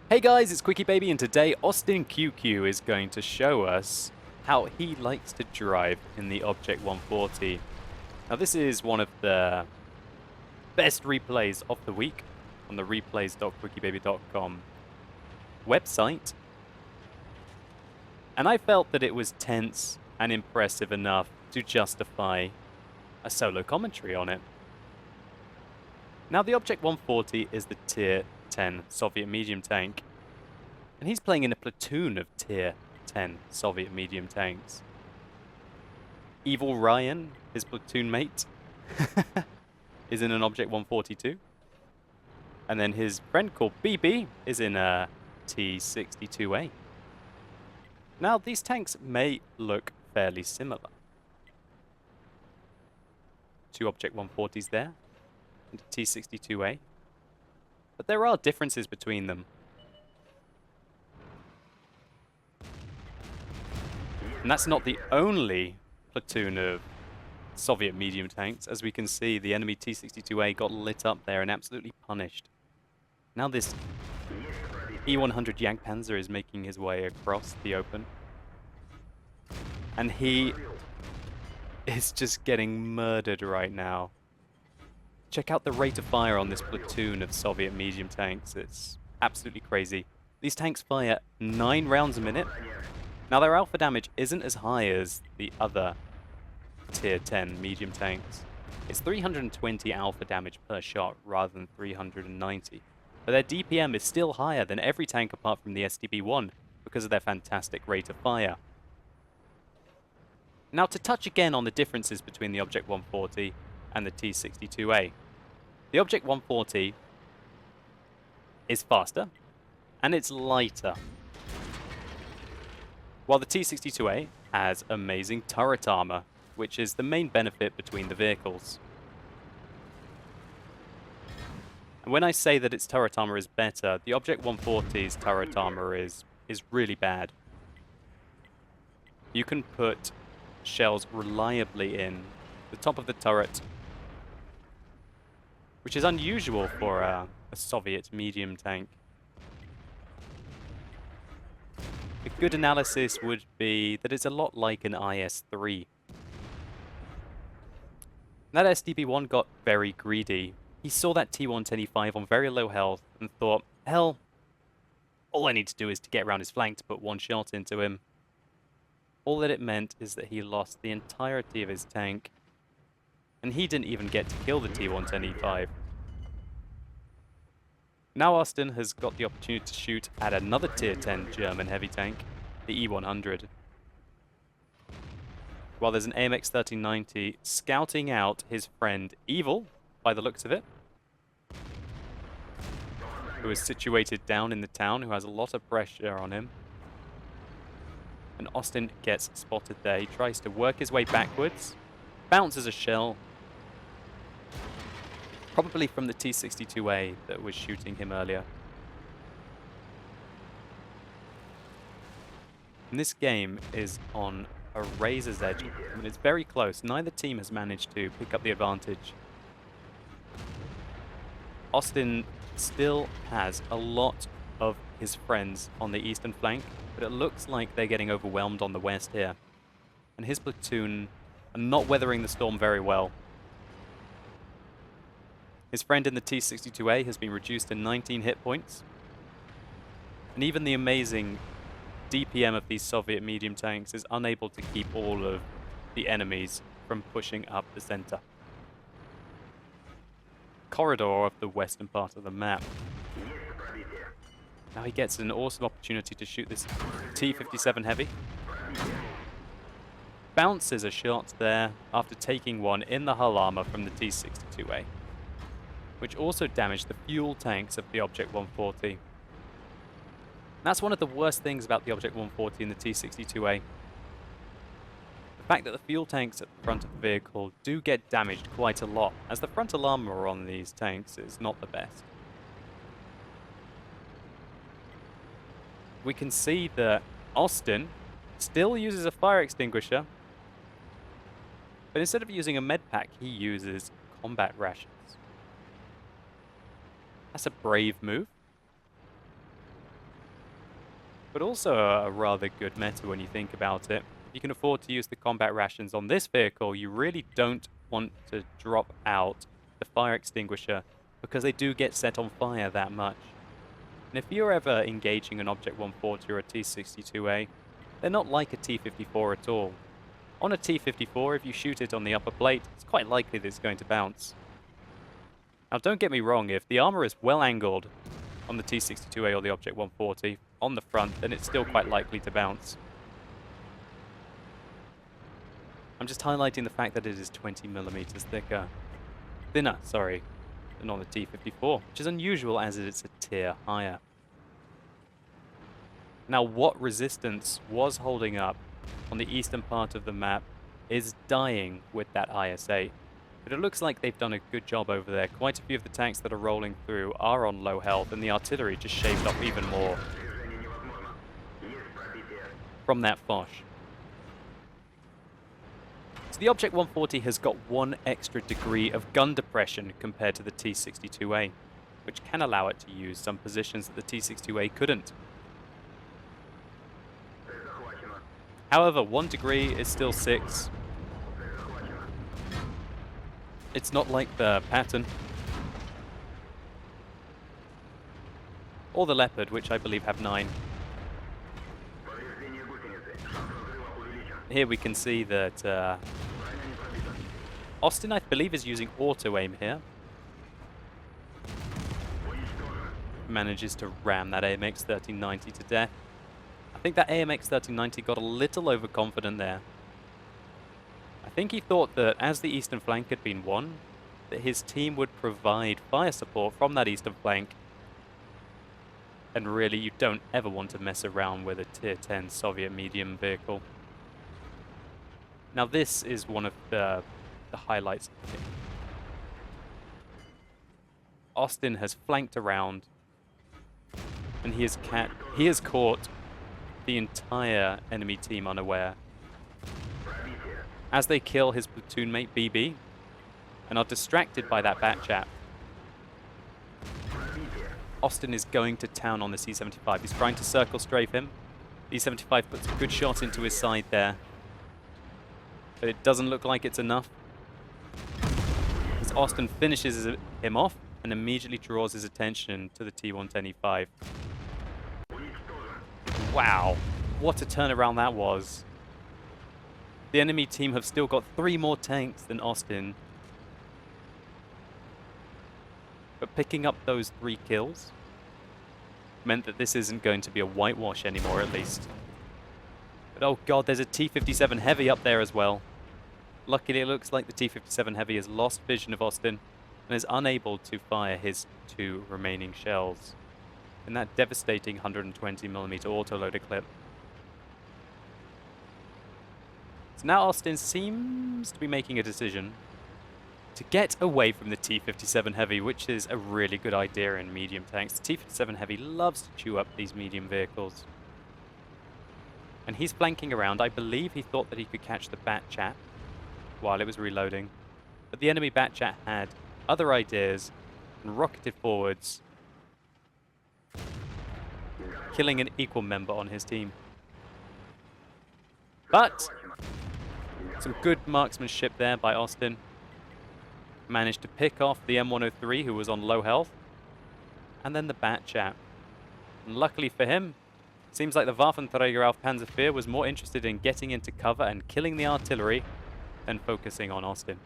Hey guys, it's QuickyBaby, and today AustinQQ is going to show us how he likes to drive in the Object 140. Now this is one of the best replays of the week on the replays.quickybaby.com website. And I felt that it was tense and impressive enough to justify a solo commentary on it. Now the Object 140 is the Tier 10 Soviet medium tank, and he's playing in a platoon of Tier 10 Soviet medium tanks. Evil Ryan, his platoon mate, is in an Object 142, and then his friend called BB is in a T-62A. Now these tanks may look fairly similar. Two Object 140s there, and a T-62A. But there are differences between them. And that's not the only platoon of Soviet medium tanks. As we can see, the enemy T-62A got lit up there and absolutely punished. Now this E-100 Jagdpanzer is making his way across the open. And he is just getting murdered right now. Check out the rate of fire on this platoon of Soviet medium tanks. It's absolutely crazy. These tanks fire 9 rounds a minute. Now their alpha damage isn't as high as the other Tier 10 medium tanks. It's 320 alpha damage per shot rather than 390. But their DPM is still higher than every tank apart from the STB-1 because of their fantastic rate of fire. Now to touch again on the differences between the Object 140 and the T-62A. The Object 140 is faster and it's lighter, while the T-62A has amazing turret armor, which is the main benefit between the vehicles. And when I say that its turret armor is better, the Object 140's turret armor is really bad. You can put shells reliably in the top of the turret, which is unusual for a Soviet medium tank. A good analysis would be that it's a lot like an IS-3. That STB-1 got very greedy. He saw that T-110E5 on very low health and thought, hell, all I need to do is to get around his flank to put one shot into him. All that it meant is that he lost the entirety of his tank, and he didn't even get to kill the T-110E5. Now Austin has got the opportunity to shoot at another Tier 10 German heavy tank, the E-100. While there's an AMX 1390 scouting out his friend Evil, by the looks of it, who is situated down in the town, who has a lot of pressure on him. And Austin gets spotted there. He tries to work his way backwards, bounces a shell, probably from the T-62A that was shooting him earlier. And this game is on a razor's edge. I mean, it's very close. Neither team has managed to pick up the advantage. Austin still has a lot of his friends on the eastern flank, but it looks like they're getting overwhelmed on the west here. And his platoon are not weathering the storm very well. His friend in the T-62A has been reduced to 19 hit points. And even the amazing DPM of these Soviet medium tanks is unable to keep all of the enemies from pushing up the center corridor of the western part of the map. Now he gets an awesome opportunity to shoot this T-57 heavy. Bounces a shot there after taking one in the hull armor from the T-62A, which also damaged the fuel tanks of the Object 140. That's one of the worst things about the Object 140 and the T-62A. The fact that the fuel tanks at the front of the vehicle do get damaged quite a lot, as the frontal armor on these tanks is not the best. We can see that Austin still uses a fire extinguisher, but instead of using a med pack, he uses combat rations. That's a brave move. but also a rather good meta when you think about it. If you can afford to use the combat rations on this vehicle, you really don't want to drop out the fire extinguisher because they do get set on fire that much. And if you're ever engaging an Object 140 or a T-62A, they're not like a T-54 at all. On a T-54, if you shoot it on the upper plate, it's quite likely that it's going to bounce. Now don't get me wrong, if the armor is well angled on the T-62A or the Object 140 on the front, then it's still quite likely to bounce. I'm just highlighting the fact that it is 20mm thinner, sorry, than on the T-54, which is unusual as it's a tier higher. Now what resistance was holding up on the eastern part of the map is dying with that ISA. But it looks like they've done a good job over there. Quite a few of the tanks that are rolling through are on low health, and the artillery just shaved off even more from that Foch. So the Object 140 has got one extra degree of gun depression compared to the T-62A, which can allow it to use some positions that the T-62A couldn't. However, 1 degree is still 6. It's not like the Pattern or the Leopard, which I believe have 9. Here we can see that Austin, I believe, is using auto-aim here. Manages to ram that AMX 1390 to death. I think that AMX 1390 got a little overconfident there. I think he thought that as the eastern flank had been won, that his team would provide fire support from that eastern flank. And really, you don't ever want to mess around with a tier 10 Soviet medium vehicle. Now this is one of the highlights of the game. Austin has flanked around, and he has caught the entire enemy team unaware. As they kill his platoon mate BB and are distracted by that bat chap, Austin is going to town on the C-75. He's trying to circle strafe him. The C-75 puts a good shot into his side there, but it doesn't look like it's enough. As Austin finishes him off and immediately draws his attention to the T-110E5. Wow, what a turnaround that was. The enemy team have still got 3 more tanks than Austin. But picking up those 3 kills meant that this isn't going to be a whitewash anymore, at least. But oh god, there's a T-57 Heavy up there as well. Luckily, it looks like the T-57 Heavy has lost vision of Austin and is unable to fire his 2 remaining shells in that devastating 120mm autoloader clip. So now Austin seems to be making a decision to get away from the T-57 Heavy, which is a really good idea in medium tanks. The T-57 Heavy loves to chew up these medium vehicles. And he's flanking around. I believe he thought that he could catch the Batchat while it was reloading. But the enemy Batchat had other ideas and rocketed forwards, killing an equal member on his team. But some good marksmanship there by Austin. Managed to pick off the M103, who was on low health, and then the Batchat. And luckily for him, seems like the Waffenträger auf Panzer IV was more interested in getting into cover and killing the artillery than focusing on Austin.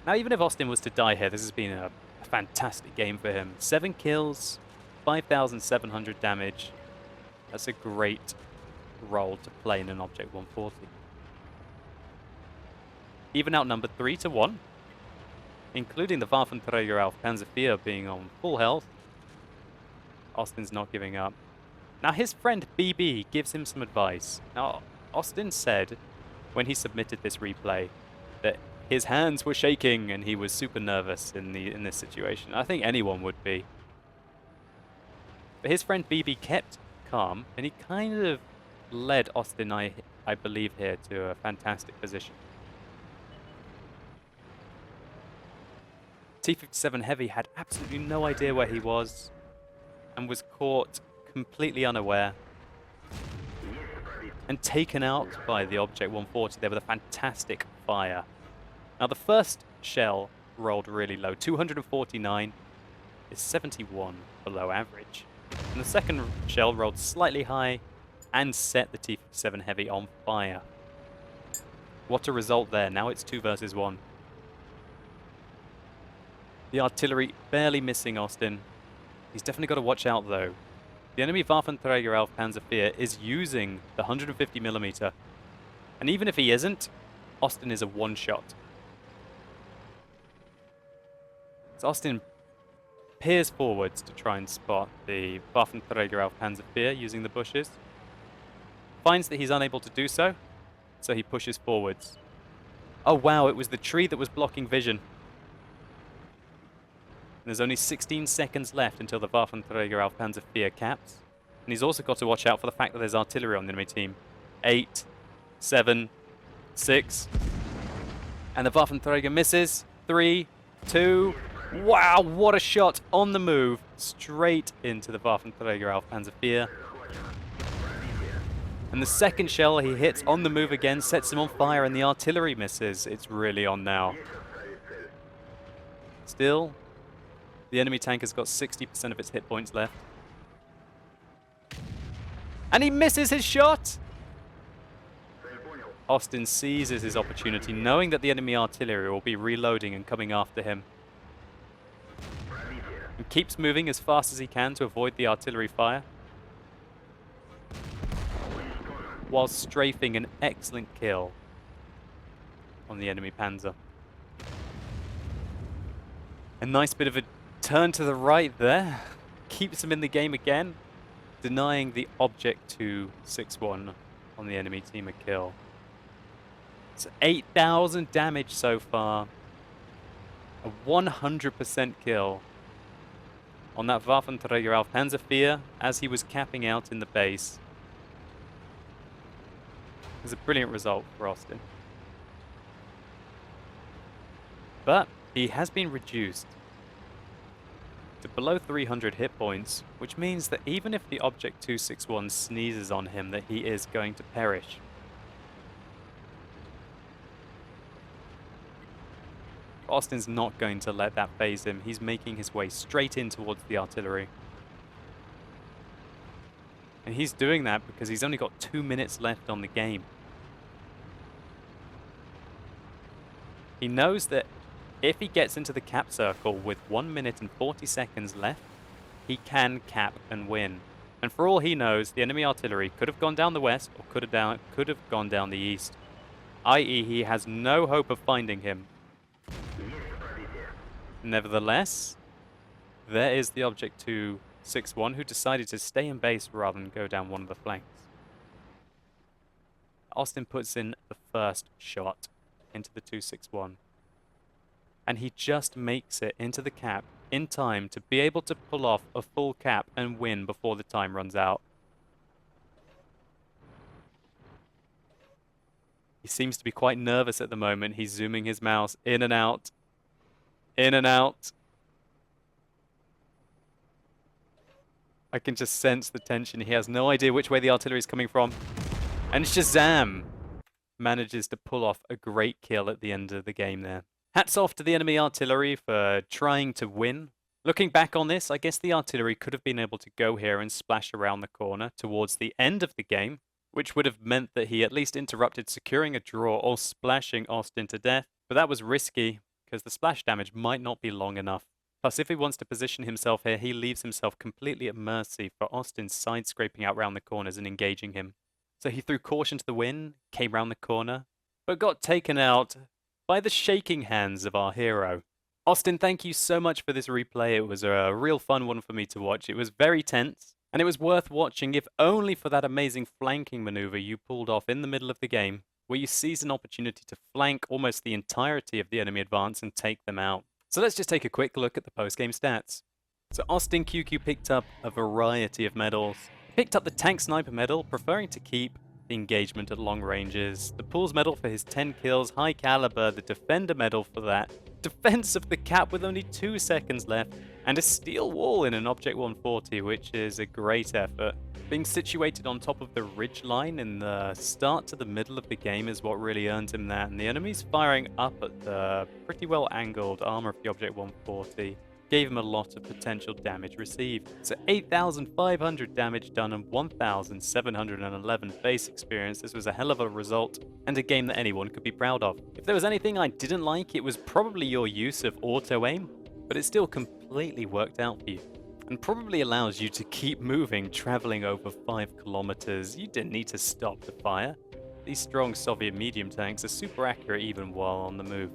Now, even if Austin was to die here, this has been a fantastic game for him. 7 kills, 5,700 damage. That's a great role to play in an Object 140. Even outnumbered 3-1, including the Waffenträger auf Panzer IV being on full health. Austin's not giving up. Now his friend BB gives him some advice. Now Austin said when he submitted this replay that his hands were shaking and he was super nervous in this situation. I think anyone would be. But his friend BB kept calm and he kind of led Austin, I believe, here to a fantastic position. T-57 Heavy had absolutely no idea where he was. and was caught completely unaware and taken out by the Object 140 there with a fantastic fire. Now the first shell rolled really low, 249 is 71 below average. And the second shell rolled slightly high and set the T-57 Heavy on fire. What a result there, now it's 2 versus 1. The artillery barely missing Austin. He's definitely got to watch out though. The enemy Waffenträger auf Panzer IV is using the 150mm. And even if he isn't, Austin is a one-shot. So Austin peers forwards to try and spot the Waffenträger auf Panzer IV using the bushes. Finds that he's unable to do so, so he pushes forwards. Oh wow, it was the tree that was blocking vision. And there's only 16 seconds left until the Waffenträger auf Panzer IV caps. And he's also got to watch out for the fact that there's artillery on the enemy team. 8, 7, 6. And the Waffenträger misses. 3, 2. Wow, what a shot on the move. Straight into the Waffenträger auf Panzer IV. And the second shell he hits on the move again, sets him on fire, and the artillery misses. It's really on now. Still, the enemy tank has got 60% of its hit points left. And he misses his shot! Austin seizes his opportunity, knowing that the enemy artillery will be reloading and coming after him. And keeps moving as fast as he can to avoid the artillery fire, while strafing an excellent kill on the enemy Panzer. A nice bit of a turn to the right there. Keeps him in the game again, denying the Object 261 on the enemy team a kill. It's 8,000 damage so far. A 100% kill on that Waffenträger auf Panzer IV as he was capping out in the base. It was a brilliant result for Austin. But he has been reduced to below 300 hit points, which means that even if the Object 261 sneezes on him, that he is going to perish. Austin's not going to let that faze him. He's making his way straight in towards the artillery. And he's doing that because he's only got 2 minutes left on the game. He knows that if he gets into the cap circle with 1 minute and 40 seconds left, he can cap and win. And for all he knows, the enemy artillery could have gone down the west or could have gone down the east. I.e., he has no hope of finding him. Nevertheless, there is the Object 261 who decided to stay in base rather than go down one of the flanks. Austin puts in the first shot into the 261. And he just makes it into the cap in time to be able to pull off a full cap and win before the time runs out. He seems to be quite nervous at the moment. He's zooming his mouse in and out. In and out. I can just sense the tension. He has no idea which way the artillery is coming from. And Shazam manages to pull off a great kill at the end of the game there. Hats off to the enemy artillery for trying to win. Looking back on this, I guess the artillery could have been able to go here and splash around the corner towards the end of the game, which would have meant that he at least interrupted securing a draw or splashing Austin to death. But that was risky, because the splash damage might not be long enough. Plus, if he wants to position himself here, he leaves himself completely at mercy for Austin side-scraping out round the corners and engaging him. So he threw caution to the wind, came round the corner, but got taken out by the shaking hands of our hero. Austin, thank you so much for this replay. It was a real fun one for me to watch. It was very tense, and it was worth watching if only for that amazing flanking maneuver you pulled off in the middle of the game, where you seized an opportunity to flank almost the entirety of the enemy advance and take them out. So let's just take a quick look at the post-game stats. So AustinQQ picked up a variety of medals. He picked up the Tank Sniper medal, preferring to keep the engagement at long ranges, the Pools medal for his 10 kills, high caliber, the Defender medal for that, defense of the cap with only 2 seconds left, and a steel wall in an Object 140, which is a great effort. Being situated on top of the ridge line in the start to the middle of the game is what really earned him that, and the enemies firing up at the pretty well angled armor of the Object 140 gave him a lot of potential damage received. So 8,500 damage done and 1,711 base experience. This was a hell of a result, and a game that anyone could be proud of. If there was anything I didn't like, it was probably your use of auto-aim, but it still completely worked out for you, and probably allows you to keep moving, traveling over 5 kilometers. You didn't need to stop to fire. These strong Soviet medium tanks are super accurate even while on the move.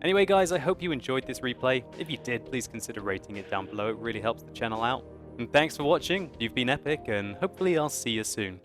Anyway guys, I hope you enjoyed this replay. If you did, please consider rating it down below. It really helps the channel out. And thanks for watching. You've been epic, and hopefully I'll see you soon.